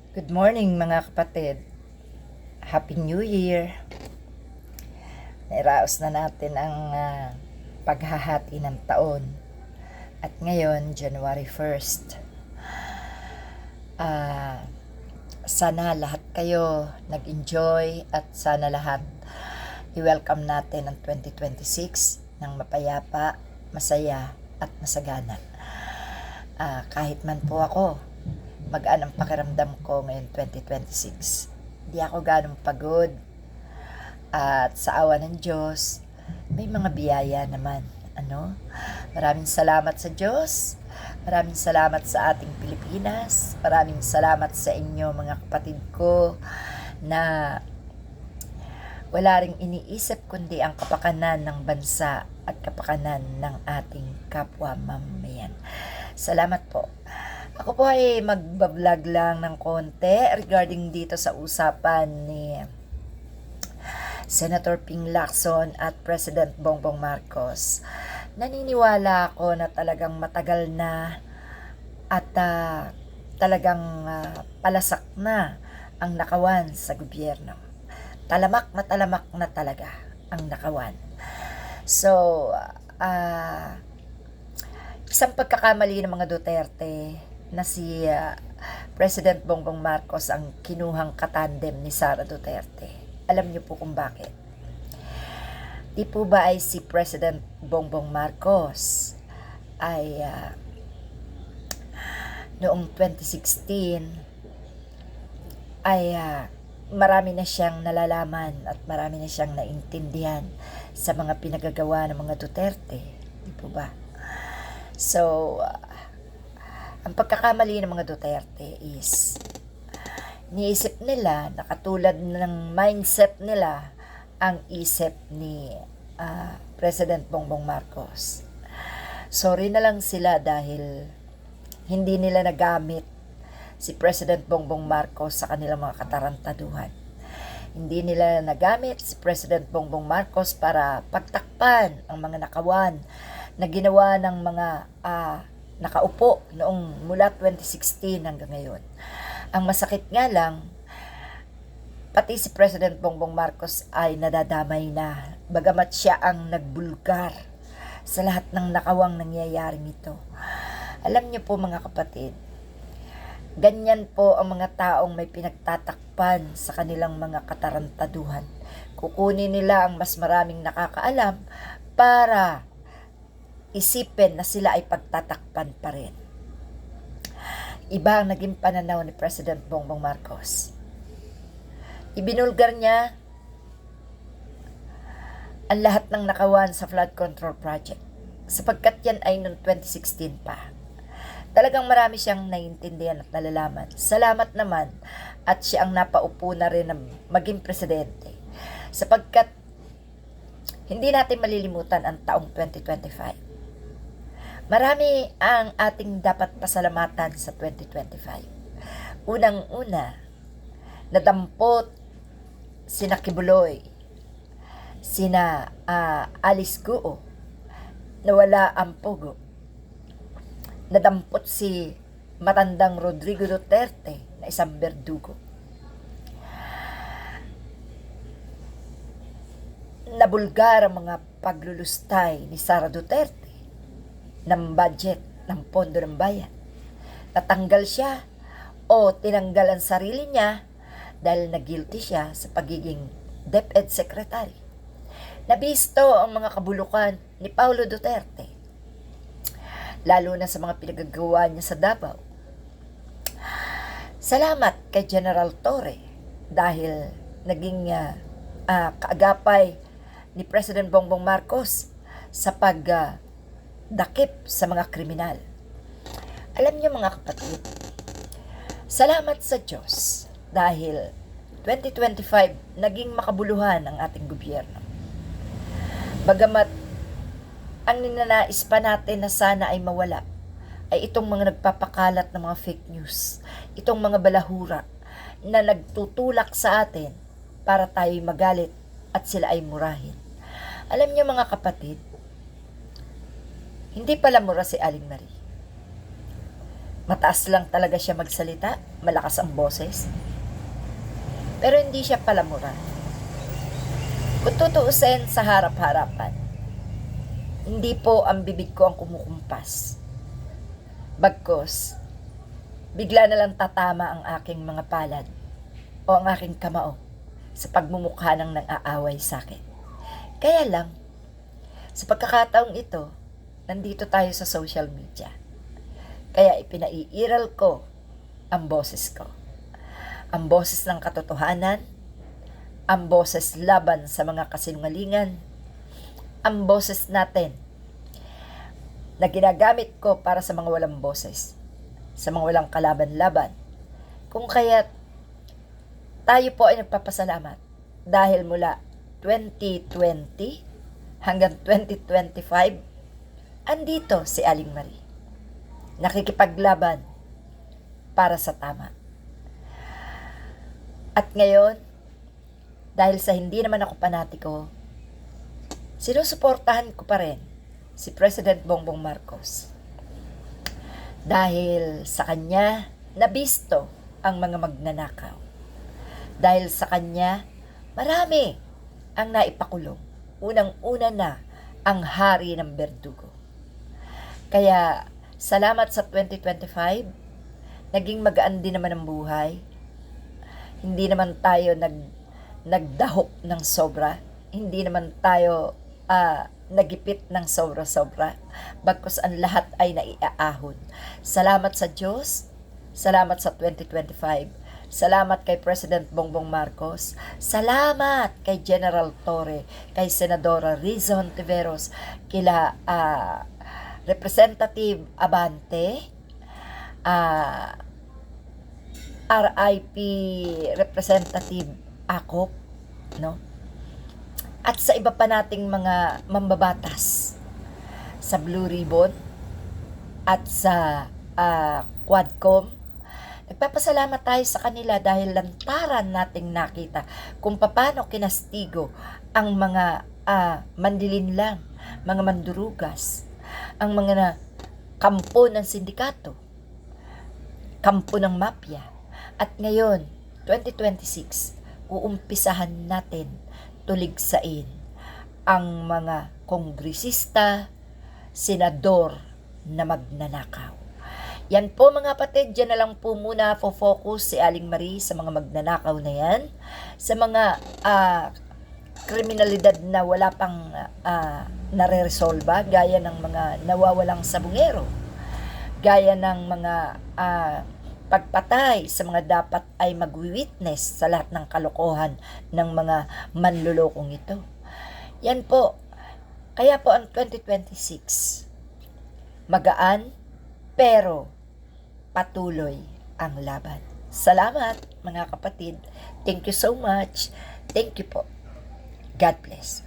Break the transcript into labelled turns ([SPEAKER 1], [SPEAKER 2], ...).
[SPEAKER 1] Good morning mga kapatid. Happy New Year. Nairaos na natin ang paghahati ng taon. At ngayon, January 1st. Sana lahat kayo nag-enjoy at sana lahat i-welcome natin ang 2026 ng mapayapa, masaya at masagana. Kahit man po ako, magaan ang pakiramdam ko ngayon 2026. Hindi ako ganong pagod at sa awa ng Diyos, may mga biyaya naman. Maraming salamat sa Diyos. Maraming salamat sa ating Pilipinas. Maraming salamat sa inyo mga kapatid ko na wala ring iniisip kundi ang kapakanan ng bansa at kapakanan ng ating kapwa mamamayan. Salamat po. Ako po ay magbablog lang ng konti regarding dito sa usapan ni Senator Ping Lacson at President Bongbong Marcos. Naniniwala ako na talagang matagal na at talagang palasak na ang nakawan sa gobyerno. Talamak na talaga ang nakawan. So, isang pagkakamali ng mga Duterte na si President Bongbong Marcos ang kinuhang katandem ni Sara Duterte. Alam niyo po kung bakit. Di po ba ay si President Bongbong Marcos ay noong 2016 ay marami na siyang nalalaman at marami na siyang naintindihan sa mga pinagagawa ng mga Duterte. Di po ba? So, ang pagkakamali ng mga Duterte is niisip nila na katulad ng mindset nila ang isip ni President Bongbong Marcos. Sorry na lang sila dahil hindi nila nagamit si President Bongbong Marcos sa kanilang mga katarantaduhan. Hindi nila nagamit si President Bongbong Marcos para pagtakpan ang mga nakawan na ginawa ng mga nakaupo noong mula 2016 hanggang ngayon. Ang masakit nga lang, pati si President Bongbong Marcos ay nadadamay na, bagamat siya ang nagbulgar sa lahat ng nakawang nangyayaring ito. Alam niyo po mga kapatid, ganyan po ang mga taong may pinagtatakpan sa kanilang mga katarantaduhan. Kukunin nila ang mas maraming nakakaalam para isipin na sila ay pagtatakpan pa rin. Iba ang naging pananaw ni President Bongbong Marcos. Ibinulgar niya ang lahat ng nakawan sa flood control project sapagkat yan ay noong 2016 pa. Talagang marami siyang naiintindihan at nalalaman. Salamat naman at siya ang napaupo na rin na maging presidente sapagkat hindi natin malilimutan ang taong 2025. Marami ang ating dapat pasalamatan sa 2025. Unang-una, nadampot sina Kibuloy, sina Alice Guo, nawala ang Pogo. Nadampot si matandang Rodrigo Duterte na isang berdugo. Nabulgar ang mga paglulustay ni Sara Duterte ng budget ng pondo ng bayan. Natanggal siya o tinanggal ang sarili niya dahil nag-guilty siya sa pagiging DepEd Secretary. Nabisto ang mga kabulukan ni Paulo Duterte, lalo na sa mga pinagagawa niya sa Davao. Salamat kay General Torre dahil naging kaagapay ni President Bongbong Marcos sa pagdakip sa mga kriminal. Alam niyo mga kapatid, salamat sa Diyos dahil 2025 naging makabuluhan ang ating gobyerno. Bagamat ang ninanais pa natin na sana ay mawala ay itong mga nagpapakalat ng mga fake news, itong mga balahura na nagtutulak sa atin para tayo magalit at sila ay murahin. Alam niyo mga kapatid, hindi pala mura si Aling Marie. Mataas lang talaga siya magsalita, malakas ang boses. Pero hindi siya palamura. Kung tutuusin sa harap-harapan, hindi po ang bibig ko ang kumukumpas. Bagkus, bigla na lang tatama ang aking mga palad o ang aking kamao sa pagmumukha ng nang-aaway sa akin. Kaya lang, sa pagkakataong ito, nandito tayo sa social media. Kaya ipinaiiral ko ang boses ko. Ang boses ng katotohanan, ang boses laban sa mga kasinungalingan, ang boses natin na ginagamit ko para sa mga walang boses, sa mga walang kalaban-laban. Kung kaya't tayo po ay nagpapasalamat dahil mula 2020 hanggang 2025, andito si Aling Marie. Nakikipaglaban para sa tama. At ngayon, dahil sa hindi naman ako panatiko, sinusuportahan ko pa rin si President Bongbong Marcos. Dahil sa kanya, nabisto ang mga magnanakaw. Dahil sa kanya, marami ang naipakulong. Unang-una na ang hari ng berdugo. Kaya, salamat sa 2025, naging magaan din naman ang buhay. Hindi naman tayo nagdahok ng sobra. Hindi naman tayo nagipit ng sobra-sobra. Bagkus ang lahat ay naiaahon. Salamat sa Diyos. Salamat sa 2025. Salamat kay President Bongbong Marcos. Salamat kay General Torre, kay Senadora Riza Hontiveros, kila Representative Abante, RIP Representative Akop, no? At sa iba pa nating mga mambabatas sa Blue Ribbon at sa Quadcom. Nagpapasalamat tayo sa kanila dahil lantaran nating nakita kung paano kinastigo ang mga mandilinlang, mga mandurugas, ang mga kampo ng sindikato, kampo ng mafia. At ngayon, 2026, uumpisahan natin tuligsain ang mga kongresista, senador na magnanakaw. Yan po mga kapatid, dyan na lang po muna focus si Aling Marie sa mga magnanakaw na yan, sa mga kriminalidad na wala pang nare-resolba, gaya ng mga nawawalang sabungero, gaya ng mga pagpatay sa mga dapat ay mag-witness sa lahat ng kalokohan ng mga manlulokong ito. Yan po. Kaya po ang 2026, magaan pero patuloy ang laban. Salamat mga kapatid. Thank you so much. Thank you po. God bless.